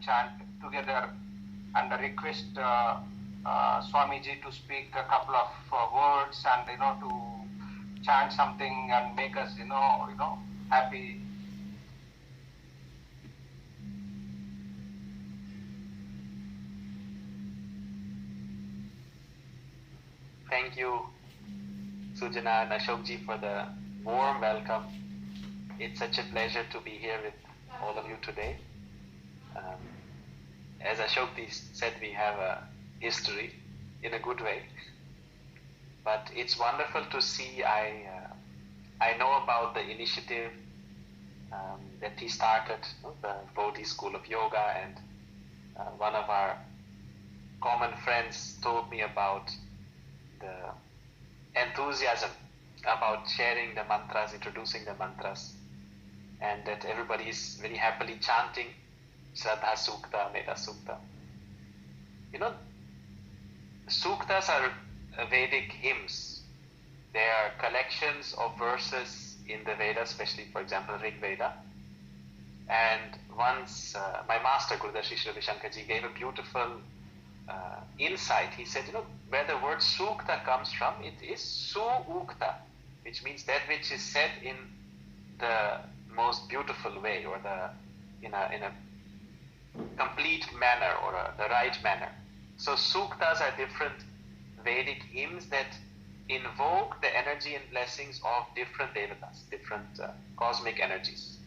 chant together and request Swamiji to speak a couple of words and to chant something and make us happy. Thank you, Sujana and Ashokji, for the warm welcome. It's such a pleasure to be here with all of you today. As Ashokji said, we have a history in a good way, but it's wonderful to see. I know about the initiative that he started, the Bodhi School of Yoga, and one of our common friends told me about the enthusiasm about sharing the mantras, introducing the mantras, and that everybody is very happily chanting Shraddha Sukta, Metta Sukta. Suktas are Vedic hymns. They are collections of verses in the Vedas, especially, for example, Rig Veda. And once my master, Gurudashi Sri Ravi Shankarji, gave a beautiful insight. He said, where the word Sukta comes from, it is Su-ukta, which means that which is said in the most beautiful way, or in a complete manner, or the right manner. So Suktas are different Vedic hymns that invoke the energy and blessings of different devatas, different cosmic energies,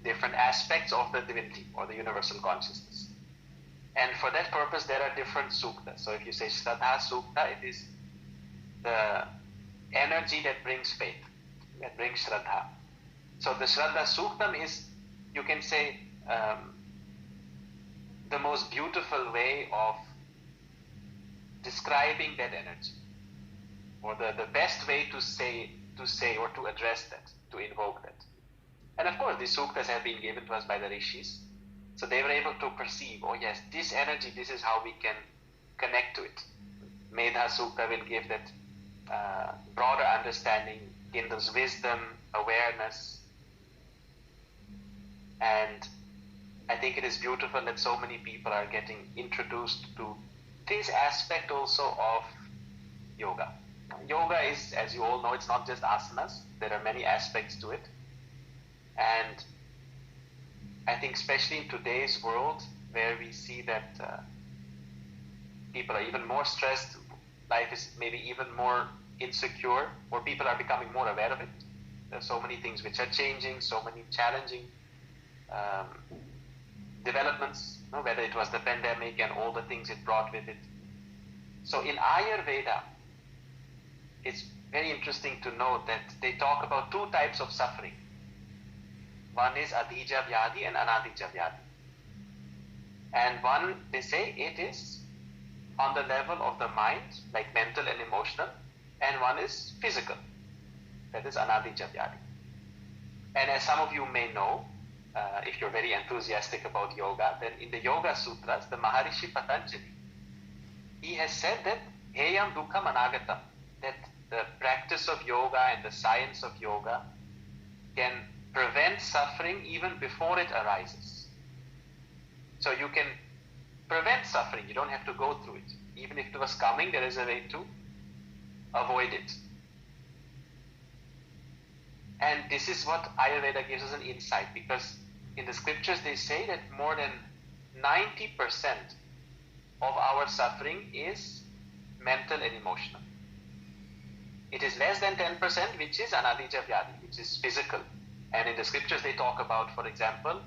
different aspects of the divinity or the universal consciousness. And for that purpose, there are different suktas. So if you say Shraddha Sukta, it is the energy that brings faith, that brings Shraddha. So the Shraddha Suktam is, you can say, the most beautiful way of describing that energy, or the best way to say or to address that, to invoke that. And of course, these suktas have been given to us by the rishis. So they were able to perceive, oh yes, this energy, this is how we can connect to it. Medha Sukta will give that broader understanding, kindles wisdom, awareness. And I think it is beautiful that so many people are getting introduced to this aspect also of yoga. Yoga is, as you all know, it's not just asanas. There are many aspects to it. And I think especially in today's world, where we see that people are even more stressed, life is maybe even more insecure, or people are becoming more aware of it. There are so many things which are changing, so many challenging developments, whether it was the pandemic and all the things it brought with it. So in Ayurveda, it's very interesting to note that they talk about two types of suffering. One is Adhija Vyadi and Anadhija Vyadi. And one, they say, it is on the level of the mind, like mental and emotional, and one is physical, that is Anadhija Vyadi. And as some of you may know, if you're very enthusiastic about yoga, then in the Yoga Sutras, the Maharishi Patanjali, he has said that Heyam Dukkham Anagatam, that the practice of yoga and the science of yoga can prevent suffering even before it arises. So you can prevent suffering, you don't have to go through it. Even if it was coming, there is a way to avoid it. And this is what Ayurveda gives us an insight, because in the scriptures they say that more than 90% of our suffering is mental and emotional. It is less than 10% which is Anadhija Vyadi, which is physical. And in the scriptures they talk about, for example,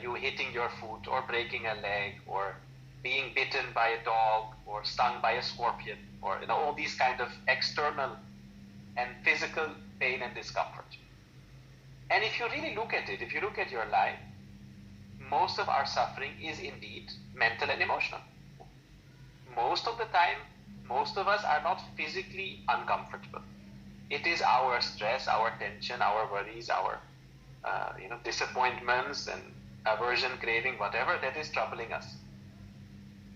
you hitting your foot or breaking a leg or being bitten by a dog or stung by a scorpion, or all these kind of external and physical pain and discomfort. And if you really look at it, if you look at your life, most of our suffering is indeed mental and emotional. Most of the time, most of us are not physically uncomfortable. It is our stress, our tension, our worries, our disappointments and aversion, craving, whatever that is troubling us,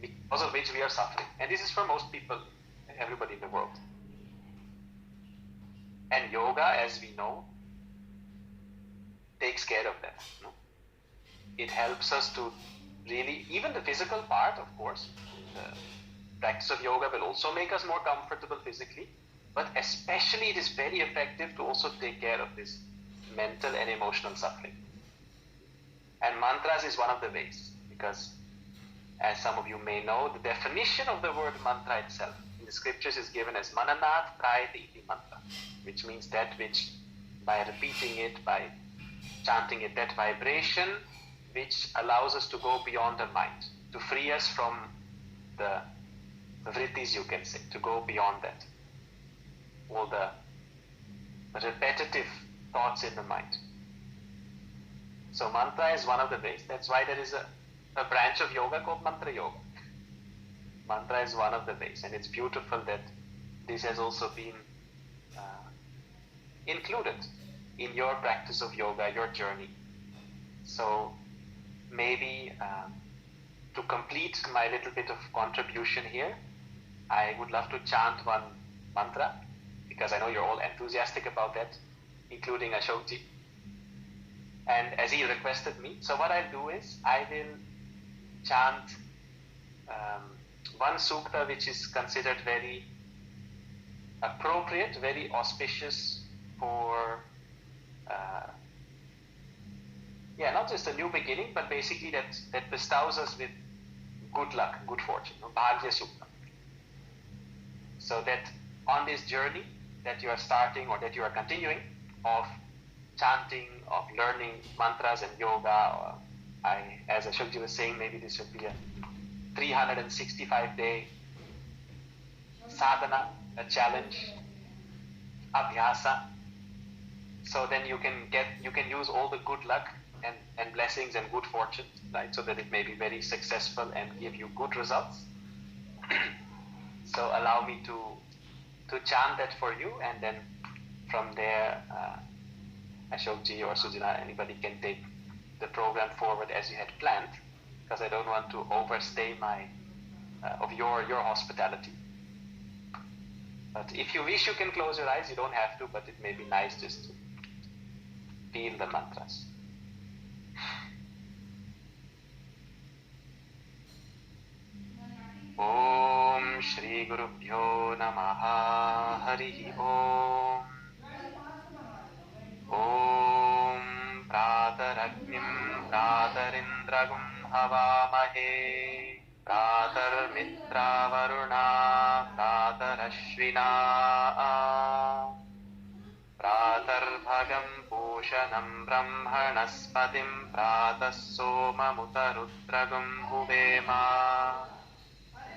because of which we are suffering. And this is for most people, everybody in the world. And yoga, as we know, takes care of that. It helps us to really, even the physical part, of course, the practice of yoga will also make us more comfortable physically, but especially it is very effective to also take care of this mental and emotional suffering. And mantras is one of the ways, because as some of you may know, the definition of the word mantra itself in the scriptures is given as mananat prayati iti mantra, which means that which, by repeating it, by chanting it, that vibration which allows us to go beyond the mind, to free us from the vrittis, you can say, to go beyond that, all the repetitive thoughts in the mind. So mantra is one of the ways. That's why there is a branch of yoga called mantra yoga. Mantra is one of the ways, and it's beautiful that this has also been included in your practice of yoga, your journey. So maybe to complete my little bit of contribution here, I would love to chant one mantra, because I know you're all enthusiastic about that, including Ashokji. And as he requested me, so what I'll do is I will chant one sukta which is considered very appropriate, very auspicious for not just a new beginning, but basically that bestows us with good luck, good fortune, Bhagya Sukta. So that on this journey that you are starting or that you are continuing of chanting, of learning mantras and yoga, or as Ashokji was saying, maybe this would be a 365-day sadhana, a challenge, abhyasa. So then you can use all the good luck and blessings and good fortune, right? So that it may be very successful and give you good results. So allow me to chant that for you, and then from there, Ashokji or Sujana, anybody can take the program forward as you had planned, because I don't want to overstay of your hospitality. But if you wish, you can close your eyes. You don't have to, but it may be nice just to feel the mantras. Om Shri Gurubhyo Namaha Harihi Om. Om Prataragnim Pratarindragum Havamahe Pratarmitra Varuna Pratarashvina Pratarbhagam Pushanam Brahmanaspatim Pratasomamutarudragum Huvema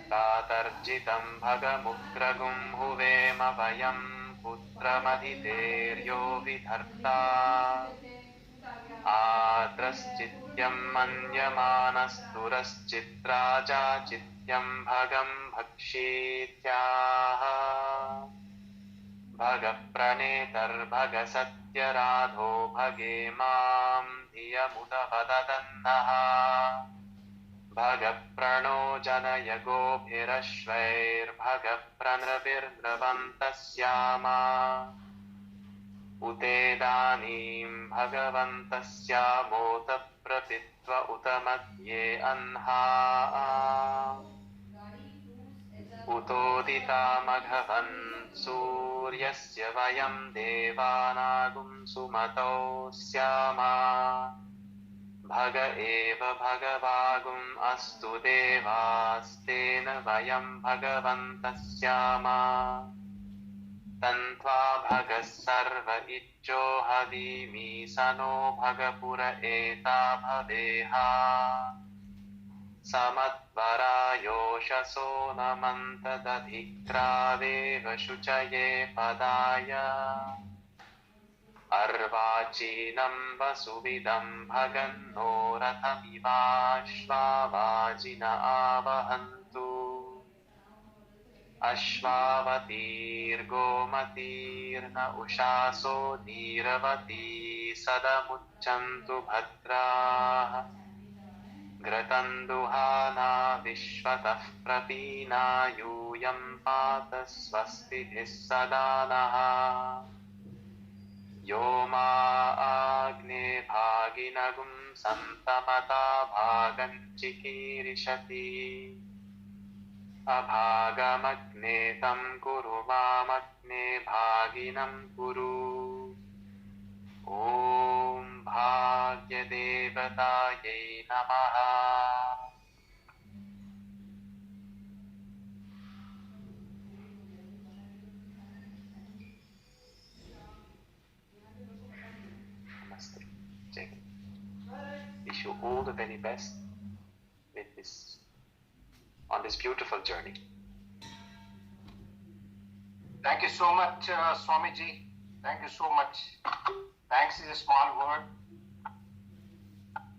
Pratarjitam Bhagamugragum Huvema Vayam Putramadhiteryo Vidharta Adraschityam Manyamanasturaschitraja Chityam Bhagam Bhakshityaha Bhagapranetar Bhagasatyarado Bhage Mam Dhiyamudavadadannaha Bhagaprano Janayagobhirashvair Bhagapranravirdravantasyama Utedanim Bhagavantasyamota Prapitva Utamadye Anha Utodita Maghavan Suryasya Vayam Devanagum Sumato Syama Bhaga eva bhagavagum astu devastena vayam bhagavantasyama tantva bhagas sarva iccho havimi sano bhagapura eta bhaveha samadvara yoshaso namanta dadhikrave shuchaye padaya Arvachinam vasuvidam bhaganno rathamivashvavajina avahantu Ashvavatir gomatirna ushaso dhiravati sadamucchantu bhadrah Gratanduhana vishvatah prapina yuyam pata svastidhis sadanaha Yoma agne bhaginagum santamata bhaganchikirishati abhagamagne tam kuru mamagne bhaginam kuru. Om bhagya devataye namaha. Namaste. Jai. Wish you all the very best with this, on this beautiful journey. Thank you so much, Swamiji. Thank you so much. Thanks is a small word.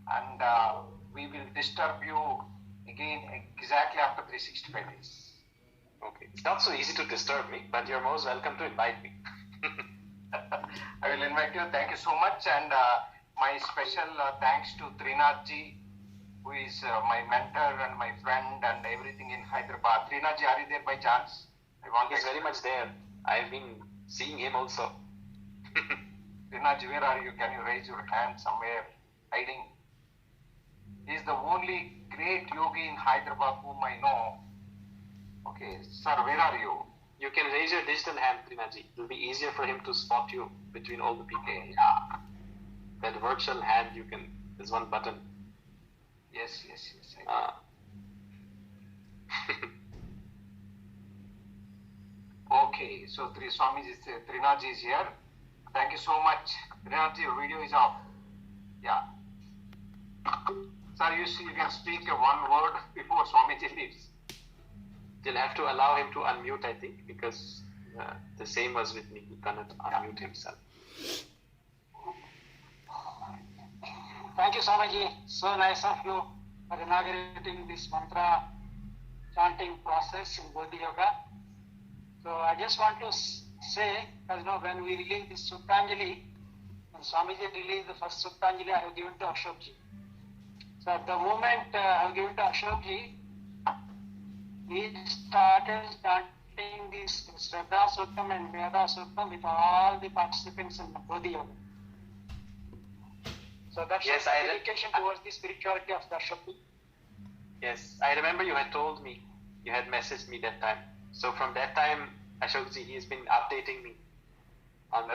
And we will disturb you again exactly after 365 days. Okay. It's not so easy to disturb me, but you're most welcome to invite me. I will invite you. Thank you so much. And my special thanks to Trinathji, who is my mentor and my friend and everything in Hyderabad. Trinathji, are you there by chance? He's very much there. I've been seeing him also. Trinathji, where are you? Can you raise your hand somewhere hiding? He is the only great yogi in Hyderabad whom I know. Okay, sir, where are you? You can raise your digital hand, Trinathji. It will be easier for him to spot you between all the people. Okay, yeah. That virtual hand, there's one button. Yes. Okay, so Trinathji is here. Thank you so much. Trinathji, your video is off. Yeah. Sir, you can speak one word before Swamiji leaves. You'll have to allow him to unmute, I think, because the same was with me. He cannot unmute himself. Thank you, Swamiji. So nice of you for inaugurating this mantra chanting process in Bodhi Yoga. So I just want to say, as you know, when we release this Suttanjali, when Swamiji released the first Suttanjali, I have given to Ashokji. So at the moment I have given to Ashokji, he started chanting this Shraddha Suttam and Veda Suttam with all the participants in the Bodhi Yoga. So that's yes, dedication towards the spirituality of the Ashokji. Yes, I remember you had told me, you had messaged me that time. So from that time, Ashokji, he has been updating me on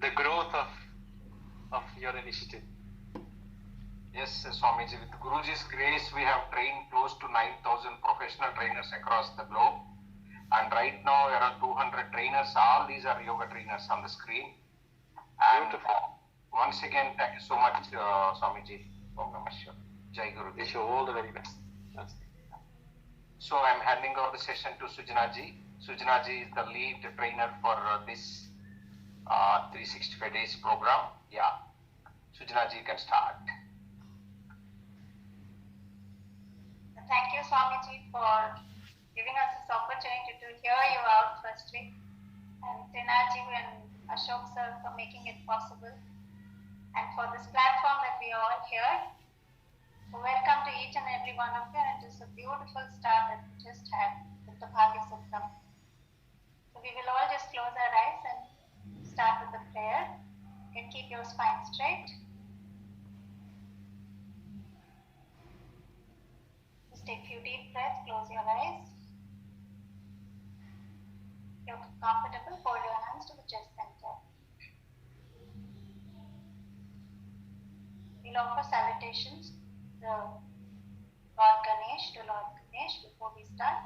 the growth of your initiative. Yes, Swamiji, with Guruji's grace, we have trained close to 9,000 professional trainers across the globe. And right now, around 200 trainers. All these are yoga trainers on the screen. And once again, thank you so much, Swamiji. Om Namah Shivaya. Jai Guru. Wish you all the very best. So I'm handing over the session to Sujanaji. Sujanaji is the lead trainer for this 365 days program. Yeah. Sujanaji, you can start. Thank you, Swamiji, for giving us this opportunity to hear you out firstly. And Trinathji and Ashok sir for making it possible. And for this platform that we are all here. So welcome to each and every one of you, and it is a beautiful start that we just had with the Bhagya Suttam. So we will all just close our eyes and start with the prayer. You can keep your spine straight. Just take a few deep breaths, close your eyes. If you're comfortable, fold your hands to the chest center. We'll offer salutations to Lord Ganesh before we start.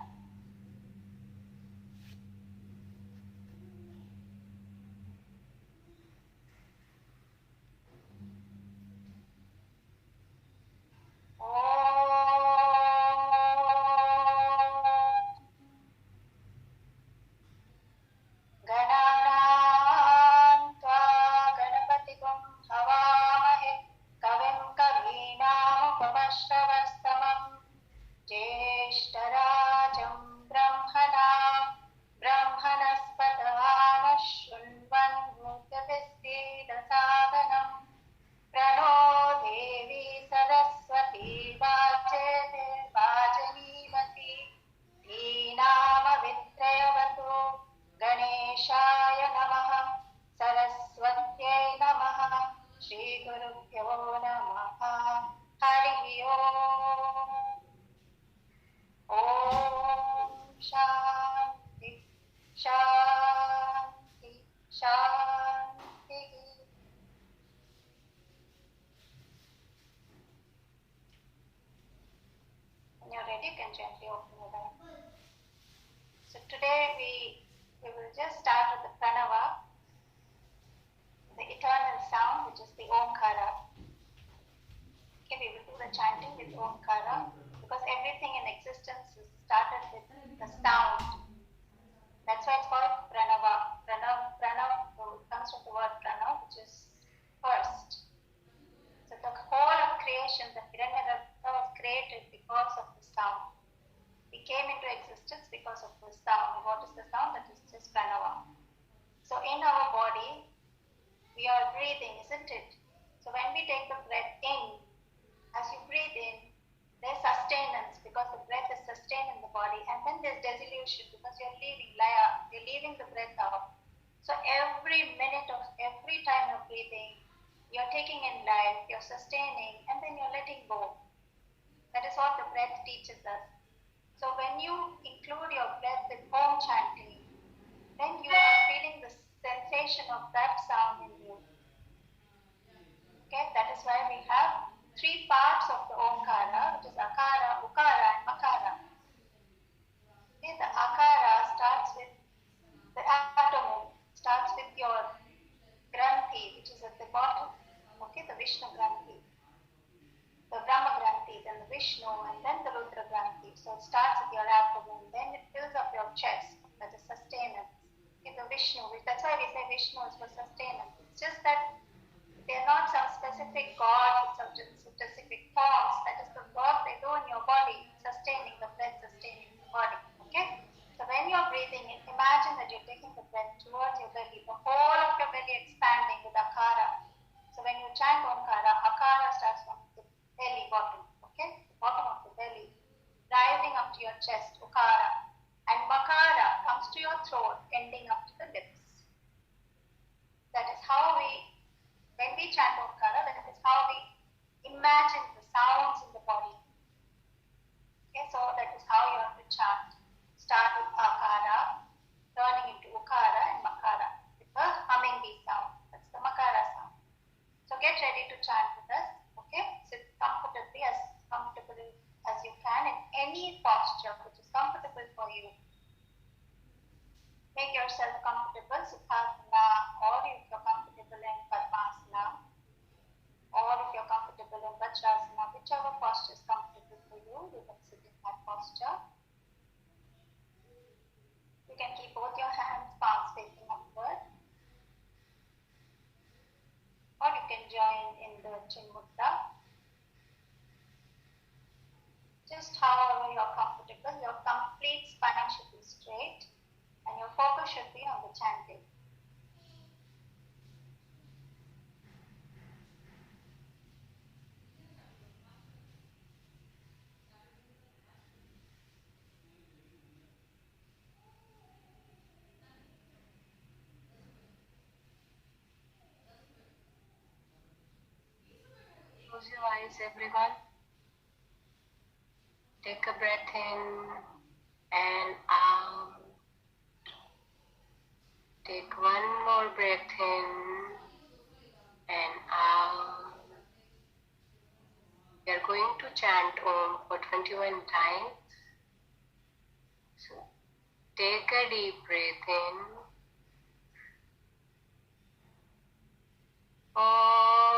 Gananam tva ganapatikum havamahe kavim kavinam upamashravam right, you can gently open your eyes. So today we will just start with the pranava, the eternal sound, which is the omkara. Okay, we will do the chanting with omkara because everything in existence is started with the sound. That's why it's called pranava. Pranav comes from the word pranav, which is first. So the whole of creation, the Hiranyagarbha was created because of the sound. We came into existence because of the sound. What is the sound? That is just pranava. So in our body, we are breathing, isn't it? So when we take the breath in, as you breathe in, there's sustenance because the breath is sustained in the body, and then there's dissolution because you're leaving the breath out. So every minute of every time you're breathing, you're taking in life, you're sustaining, and then you're letting go. That is what the breath teaches us. So when you include your breath with Om chanting, then you are feeling the sensation of that sound in you. Okay, that is why we have three parts of the Omkara, which is Akara, Ukara, and Makara. Okay, the Akara starts with the abdomen, starts with your Granthi, which is at the bottom. Okay, the Vishnu Granthi, the Brahma Granthi, then the Vishnu, and then the Rudra Granthi. So it starts with your abdomen, then it fills up your chest, that is sustenance. Okay, the Vishnu, that's why we say Vishnu is for sustenance. It's just that they are not some specific God with some specific forms. That is the work they do in your body, sustaining the breath, sustaining the body. Okay? So when you're breathing in, imagine that you're taking the breath towards your belly, the whole of your belly expanding with Akara. So when you chant Omkara, Akara starts from the belly bottom, okay? The bottom of the belly, rising up to your chest, Ukara. And Makara comes to your throat, ending up to the lips. That is how when we chant Omkara, that is how we imagine the sounds in the body. Okay, so that is how you have to chant. Start with Akara, turning into Ukara and Makara with the humming bee sound. That's the Makara sound. So get ready to chant with us. Okay, sit comfortably, as comfortable as you can in any posture which is comfortable for you. Make yourself comfortable, Sukhasana, or if you're comfortable in Padmasana, or if you're comfortable in Vajrasana, whichever posture is comfortable for you, you can sit in that posture. You can keep both your hands, palms facing upward, or you can join in the Chin Mudra. Just however you're comfortable, your complete spine should be straight, and your focus should be on the chanting. Close your eyes, everyone. Take a breath in and out. Take one more breath in and out. We are going to chant Om for 21 times. So take a deep breath in. Om.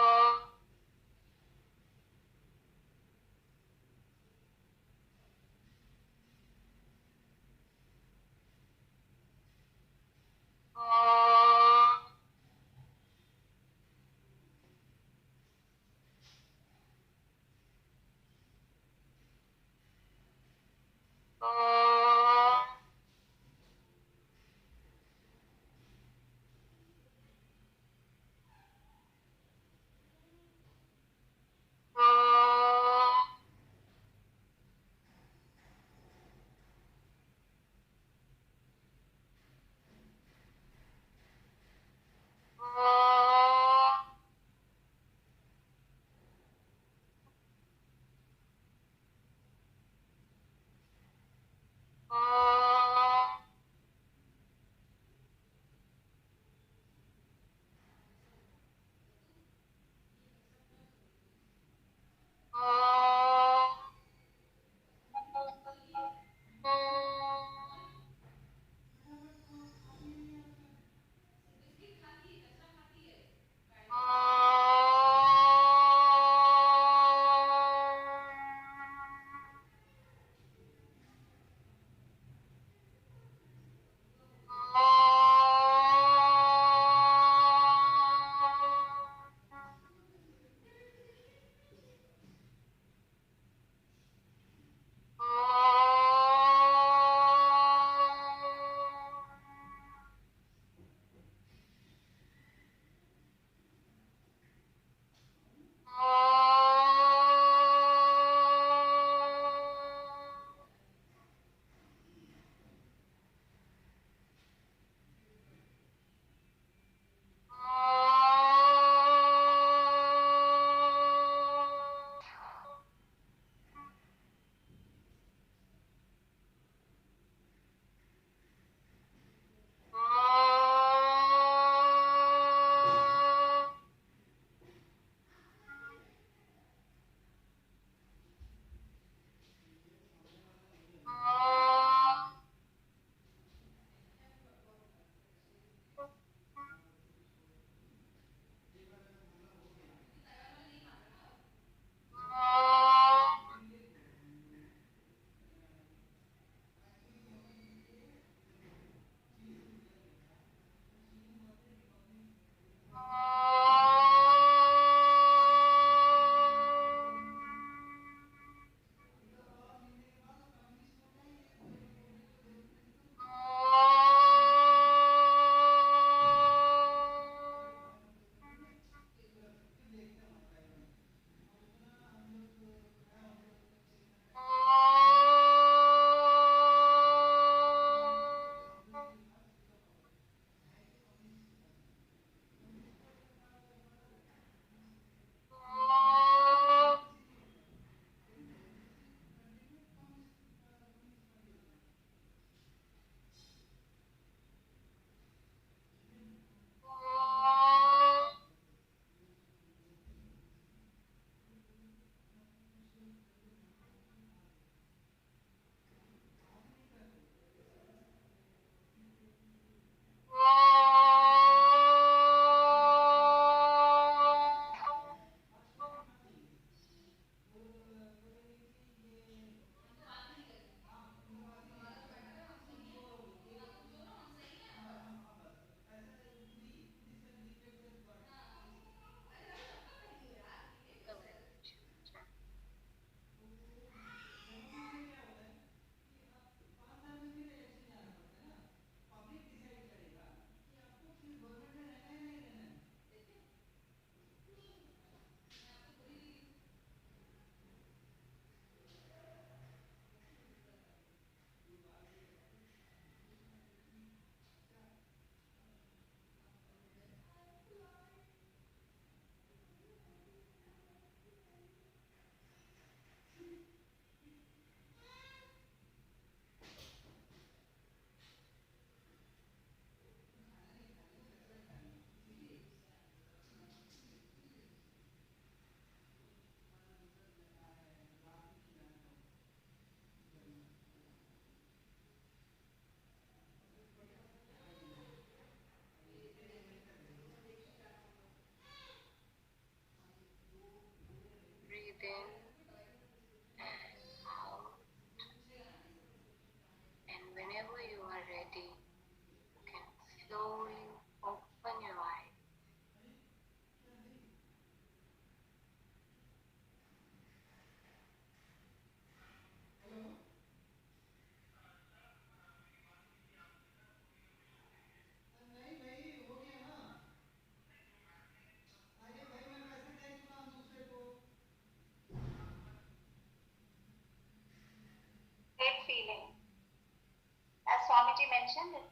mentioned,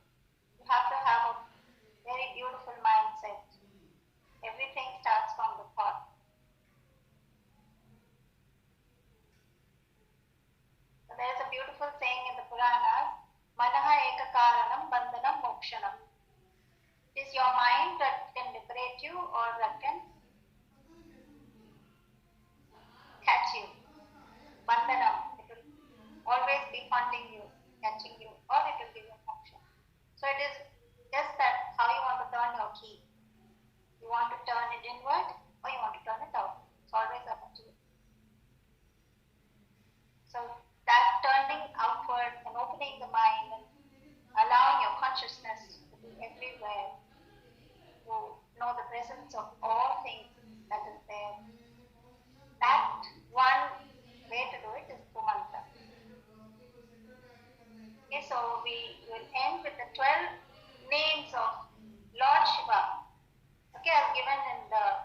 you have to have a very beautiful mindset. Everything starts from the thought. So there is a beautiful saying in the Puranas, Manaha eka karanam bandhanam mokshanam. It is your mind that can liberate you or that can catch you. Bandhanam, it will always be haunting you, catching you, or it will give you moksha. So it is just that how you want to turn your key. You want to turn it inward or you want to turn it out. It's always up to you. So that turning outward and opening the mind and allowing your consciousness to be everywhere, to know the presence of all things that is there. That one way to do it is through mantra. Okay, so we will end with the 12 names of Lord Shiva. Okay, as given in the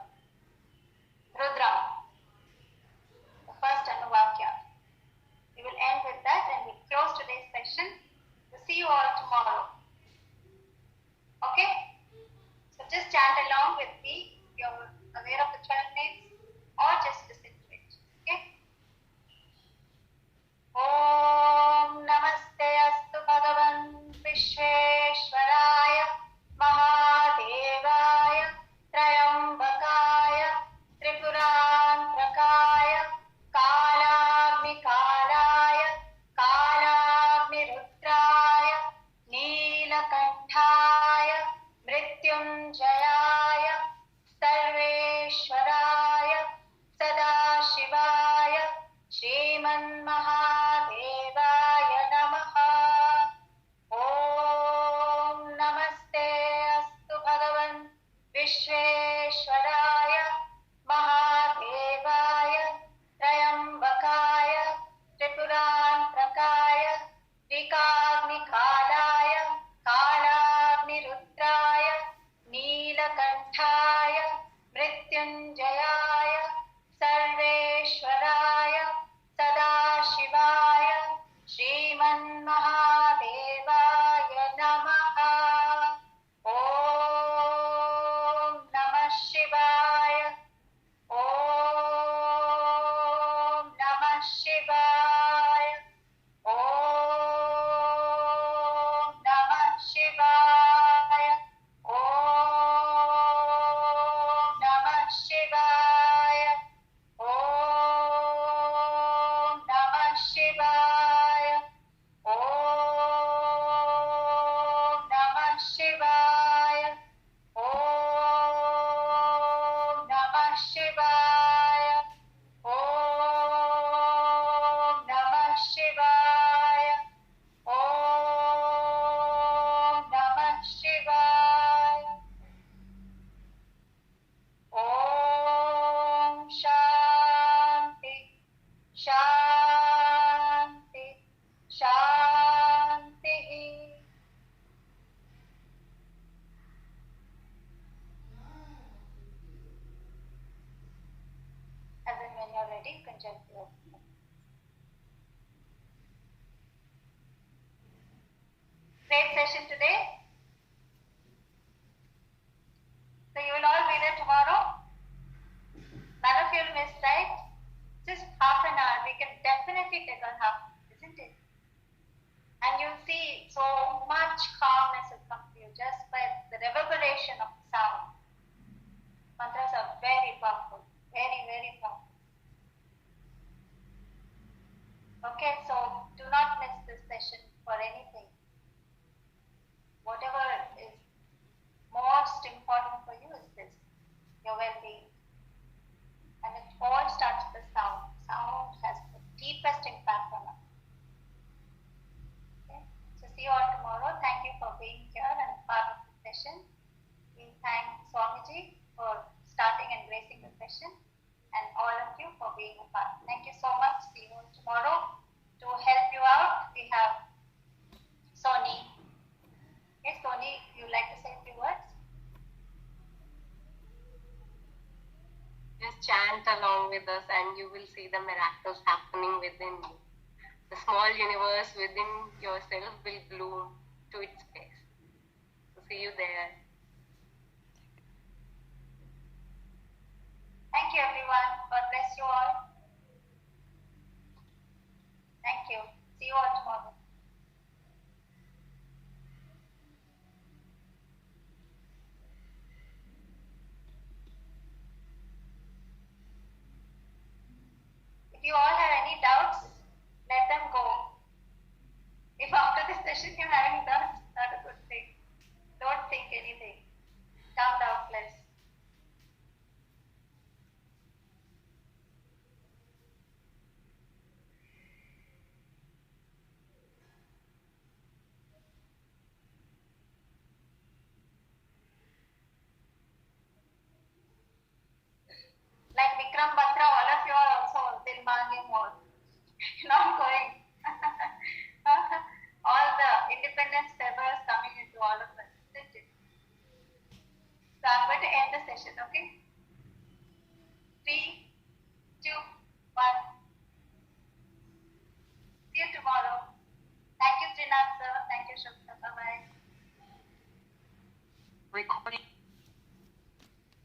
Rudra, the first Anuvakya. We will end with that and we'll close today's session. We'll see you all tomorrow. Okay? So just chant along with me if you're aware of the 12 names or just listen to it. Okay? Om Namaste Astu Bhagavan Vishveshwaraya Mahadevaya Trayambakaya Tripurantakaya Kalagnikalaya Kalagnirudraya Neelakanthaya Mrityunjayaya Sarveshwaraya Sadashivaya Shriman Mahadevaya Namaha. Om Namaste Astu Bhagavan Vishveshwaraya Mahadevaya Trayambakaya Tripurantakaya Vikagnikalaya Kalagnirudraya Neelakanthaya Mrityunjayaya Sarveshwaraya Sadashivaya Shriman Mahadevaya Namaha. Om Namah Shivaya. Om Namah Shivaya. Om Namah Shivaya. Om Namah Shivaya. Om Namah Shivaya. Om Namah Shivaya. Om Namah Shivaya. Om Namah Shivaya. Om Namah Shivaya. Om Shanti, Shanti, Shanti. And then when you're ready, you can gently open them. Great session today. So you will all be there tomorrow. None of you will miss, right? Just half an hour. We can definitely take on half, isn't it? And you'll see so much calmness will come to you just by the reverberation of the sound. Mantras are very powerful. Very, very powerful. Okay, so do not miss this session for anything. Whatever is most important for you is this, your well-being. And it all starts with the sound. Sound has the deepest impact on us. Okay? So see you all tomorrow. Thank you for being here and part of the session. We thank Swamiji for starting and gracing the session and all of you for being a part. Thank you so much. See you all tomorrow. To help you out, we have Soni. Yes, Soni, you like to say a few words? Just chant along with us and you will see the miracles happening within you. The small universe within yourself will bloom to its place. So see you there. Thank you, everyone. God bless you all. Thank you. See you all tomorrow. If you all have any doubts, let them go. If after this session you're having doubts, not a good thing. Don't think anything. Come doubtless. Like Vikram Batra, all of you are also Dilmangi mode. Not going. All the independence fevers coming into all of us, isn't it? So I'm going to end the session, okay? 3, 2, 1. See you tomorrow. Thank you, Trinath sir. Thank you, Shukla. Bye-bye. Recording.